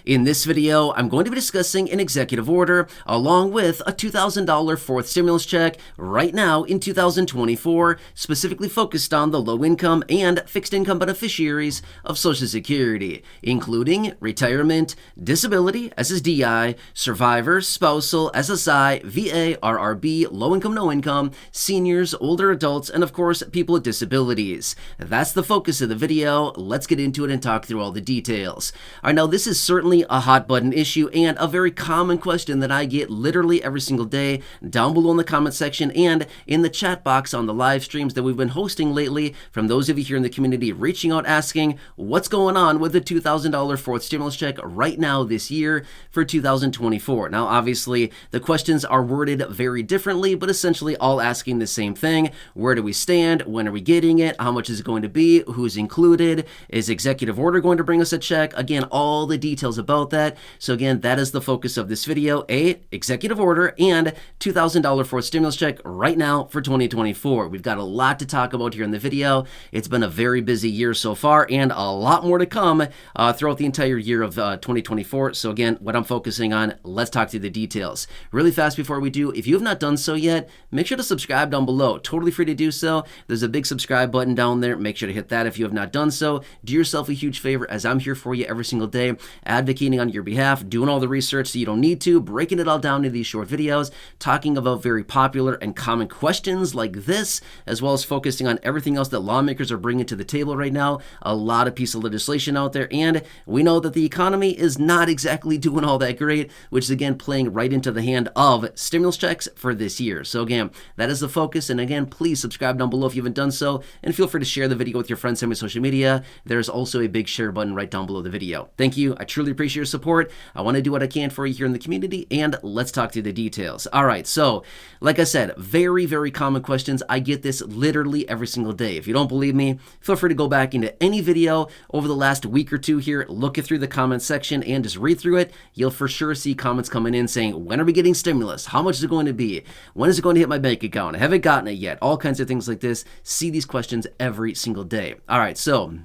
In this video, I'm going to be discussing an executive order along with a $2,000 fourth stimulus check right now in 2024, specifically focused on the low-income and fixed-income beneficiaries of Social Security, including retirement, disability, SSDI, survivor, spousal, SSI, VA, RRB, low-income, no-income, seniors, older adults, and of course, people with disabilities. That's the focus of the video. Let's get into it and talk through all the details. All right, now this is certainly a hot button issue and a very common question that I get literally every single day down below in the comment section and in the chat box on the live streams that we've been hosting lately from those of you here in the community reaching out asking what's going on with the $2,000 fourth stimulus check right now this year for 2024. Now, obviously, the questions are worded very differently, but essentially all asking the same thing. Where do we stand? When are we getting it? How much is it going to be? Who's included? Is executive order going to bring us a check? Again, all the details about that. So again, that is the focus of this video, executive order and $2,000 fourth stimulus check right now for 2024. We've got a lot to talk about here in the video. It's been a very busy year so far and a lot more to come throughout the entire year of 2024. So again, what I'm focusing on, let's talk through the details. Really fast before we do, if you have not done so yet, make sure to subscribe down below. Totally free to do so. There's a big subscribe button down there. Make sure to hit that if you have not done so. Do yourself a huge favor as I'm here for you every single day, advocating on your behalf, doing all the research so you don't need to, breaking it all down into these short videos, talking about very popular and common questions like this, as well as focusing on everything else that lawmakers are bringing to the table right now. A lot of pieces of legislation out there, and we know that the economy is not exactly doing all that great, which is again playing right into the hand of stimulus checks for this year. So again, that is the focus, and again, please subscribe down below if you haven't done so, and feel free to share the video with your friends on social media. There's also a big share button right down below the video. Thank you. I truly appreciate your support. I want to do what I can for you here in the community, and let's talk through the details. All right, so like I said, very, very common questions. I get this literally every single day. If you don't believe me, feel free to go back into any video over the last week or two here, look it through the comment section and just read through it. You'll for sure see comments coming in saying, when are we getting stimulus? How much is it going to be? When is it going to hit my bank account? I haven't gotten it yet. All kinds of things like this. See these questions every single day. All right, so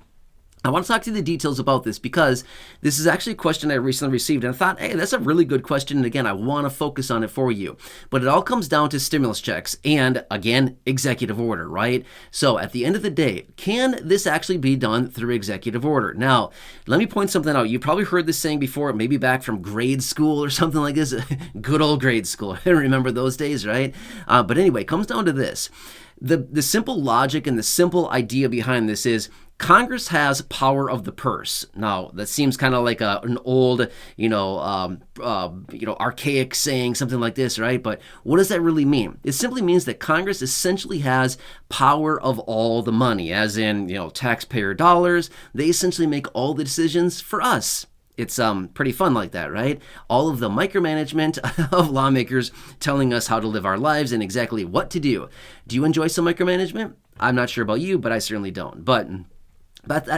I want to talk to you the details about this because this is actually a question I recently received, and I thought, hey, that's a really good question, and again, I want to focus on it for you. But it all comes down to stimulus checks and, again, executive order, right? So at the end of the day, can this actually be done through executive order? Now, let me point something out. You probably heard this saying before, maybe back from grade school or something like this. Good old grade school. I remember those days, right? But anyway, it comes down to this. The simple logic and the simple idea behind this is Congress has power of the purse. Now, that seems kind of like an old, archaic saying, something like this, right? But what does that really mean? It simply means that Congress essentially has power of all the money, as in, taxpayer dollars. They essentially make all the decisions for us. It's pretty fun like that, right? All of the micromanagement of lawmakers telling us how to live our lives and exactly what to do. Do you enjoy some micromanagement? I'm not sure about you, but I certainly don't. But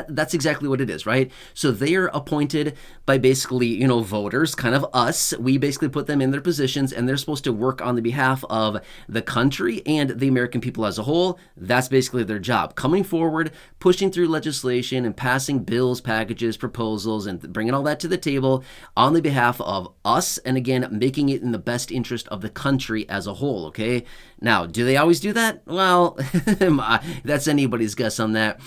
that's exactly what it is, right? So they are appointed by basically, voters, kind of us. We basically put them in their positions, and they're supposed to work on the behalf of the country and the American people as a whole. That's basically their job. Coming forward, pushing through legislation and passing bills, packages, proposals, and bringing all that to the table on the behalf of us, and again, making it in the best interest of the country as a whole, okay? Now, do they always do that? Well, that's anybody's guess on that.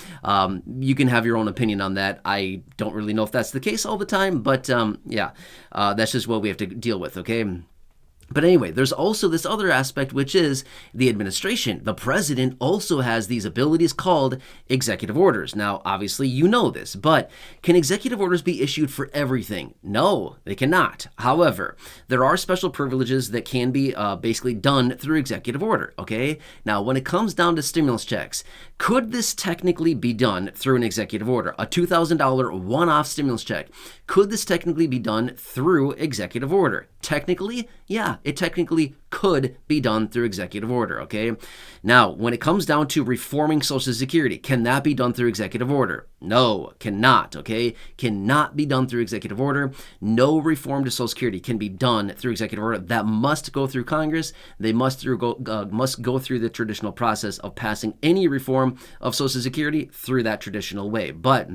You can have your own opinion on that. I don't really know if that's the case all the time, but that's just what we have to deal with, okay? But anyway, there's also this other aspect, which is the administration. The president also has these abilities called executive orders. Now, obviously, you know this, but can executive orders be issued for everything? No, they cannot. However, there are special privileges that can be basically done through executive order, okay? Now, when it comes down to stimulus checks, could this technically be done through an executive order? A $2,000 one-off stimulus check. Could this technically be done through executive order? Technically, yeah, it technically could be done through executive order, okay? Now, when it comes down to reforming Social Security, can that be done through executive order? No, cannot, okay? Cannot be done through executive order. No reform to Social Security can be done through executive order. That must go through Congress. They must go through the traditional process of passing any reform of Social Security through that traditional way. But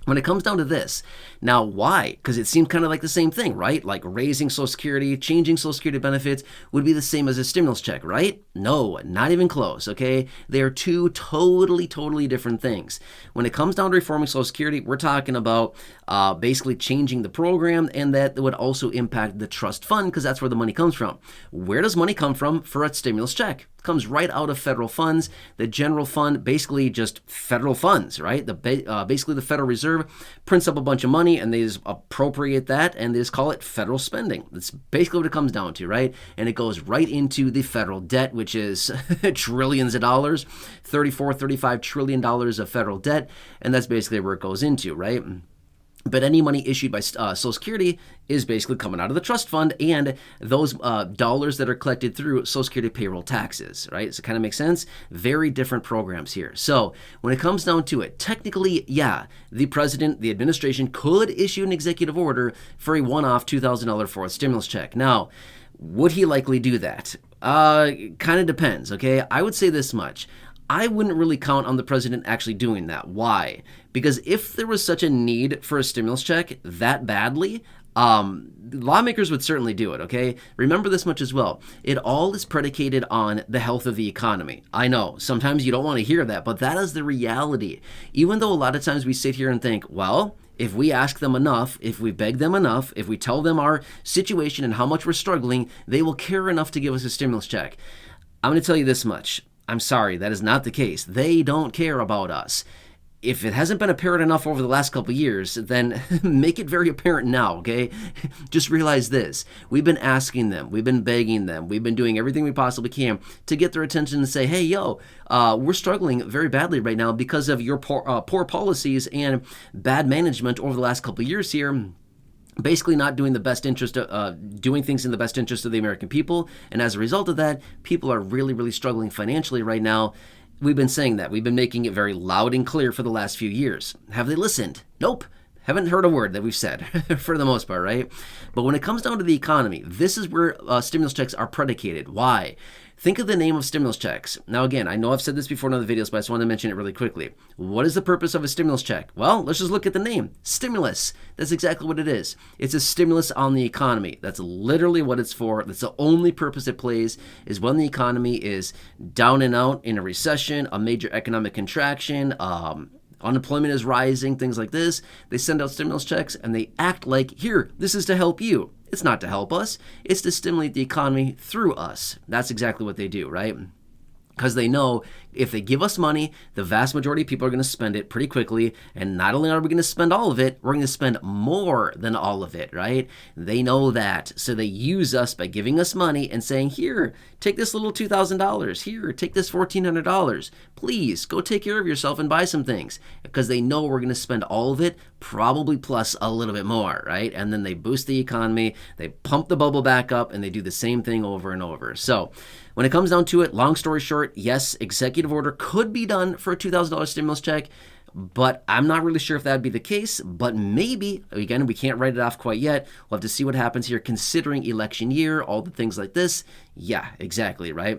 When it comes down to this, now why? Because it seemed kind of like the same thing, right? Like raising Social Security, changing Social Security benefits would be the same as a stimulus check, right? No, not even close, okay? They are two totally different things. When it comes down to reforming Social Security, we're talking about basically changing the program, and that would also impact the trust fund because that's where the money comes from. Where does money come from for a stimulus check? It comes right out of federal funds. The general fund, basically just federal funds, right? Basically the Federal Reserve prints up a bunch of money and they just appropriate that and they just call it federal spending. That's basically what it comes down to, right? And it goes right into the federal debt, which is trillions of dollars, $35 trillion of federal debt. And that's basically where it goes into, right? But any money issued by Social Security is basically coming out of the trust fund and those dollars that are collected through Social Security payroll taxes, right? So it kind of makes sense. Very different programs here. So when it comes down to it, technically, yeah, the president, the administration could issue an executive order for a one-off $2,000 fourth stimulus check. Now, would he likely do that? Kind of depends, okay? I would say this much. I wouldn't really count on the president actually doing that. Why? Because if there was such a need for a stimulus check that badly, lawmakers would certainly do it, okay? Remember this much as well. It all is predicated on the health of the economy. I know, sometimes you don't want to hear that, but that is the reality. Even though a lot of times we sit here and think, well, if we ask them enough, if we beg them enough, if we tell them our situation and how much we're struggling, they will care enough to give us a stimulus check. I'm going to tell you this much. I'm sorry, that is not the case. They don't care about us. If it hasn't been apparent enough over the last couple of years, then make it very apparent now, okay? Just realize this. We've been asking them. We've been begging them. We've been doing everything we possibly can to get their attention and say, hey, yo, we're struggling very badly right now because of your poor policies and bad management over the last couple of years here. Basically not doing the best interest of doing things in the best interest of the American people. And as a result of that, people are really struggling financially right now. We've been saying that. We've been making it very loud and clear for the last few years. Have they listened? Nope. Haven't heard a word that we've said for the most part, right? But when it comes down to the economy, this is where stimulus checks are predicated. Why? Think of the name of stimulus checks. Now, again, I know I've said this before in other videos, but I just want to mention it really quickly. What is the purpose of a stimulus check? Well, let's just look at the name. Stimulus. That's exactly what it is. It's a stimulus on the economy. That's literally what it's for. That's the only purpose it plays, is when the economy is down and out in a recession, a major economic contraction, unemployment is rising, things like this. They send out stimulus checks and they act like, here, this is to help you. It's not to help us. It's to stimulate the economy through us. That's exactly what they do, right? Because they know if they give us money, the vast majority of people are going to spend it pretty quickly. And not only are we going to spend all of it, we're going to spend more than all of it, right? They know that. So they use us by giving us money and saying, here, take this little $2,000. Here, take this $1,400. Please go take care of yourself and buy some things. Because they know we're going to spend all of it, probably plus a little bit more, right? And then they boost the economy, they pump the bubble back up, and they do the same thing over and over. So when it comes down to it, long story short, yes, executive order could be done for a $2,000 stimulus check, but I'm not really sure if that'd be the case, but maybe. Again, we can't write it off quite yet. We'll have to see what happens here considering election year, all the things like this. Yeah, exactly, right?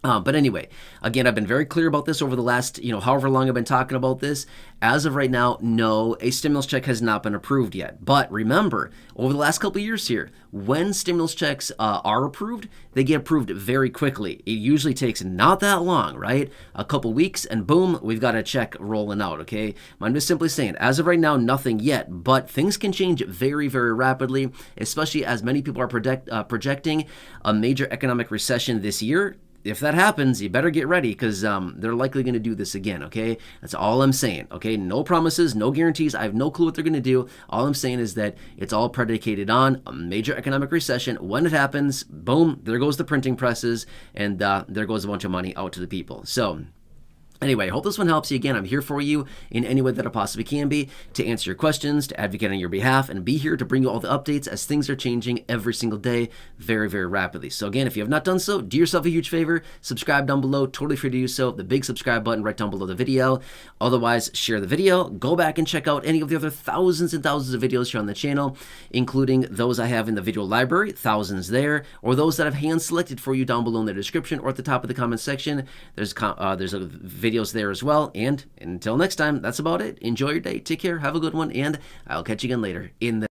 But anyway, again, I've been very clear about this over the last, however long I've been talking about this. As of right now, no, a stimulus check has not been approved yet. But remember, over the last couple of years here, when stimulus checks are approved, they get approved very quickly. It usually takes not that long, right? A couple weeks and boom, we've got a check rolling out, okay? I'm just simply saying, as of right now, nothing yet, but things can change very rapidly, especially as many people are projecting a major economic recession this year. If that happens, you better get ready because they're likely going to do this again, okay? That's all I'm saying, okay? No promises, no guarantees. I have no clue what they're going to do. All I'm saying is that it's all predicated on a major economic recession. When it happens, boom, there goes the printing presses, and there goes a bunch of money out to the people. So anyway, I hope this one helps you. Again, I'm here for you in any way that I possibly can be to answer your questions, to advocate on your behalf, and be here to bring you all the updates as things are changing every single day very rapidly. So again, if you have not done so, do yourself a huge favor. Subscribe down below. Totally free to do so. The big subscribe button right down below the video. Otherwise, share the video. Go back and check out any of the other thousands and thousands of videos here on the channel, including those I have in the video library, thousands there, or those that I've hand-selected for you down below in the description or at the top of the comment section. There's a video videos there as well. And until next time, that's about it. Enjoy your day. Take care. Have a good one. And I'll catch you again later in the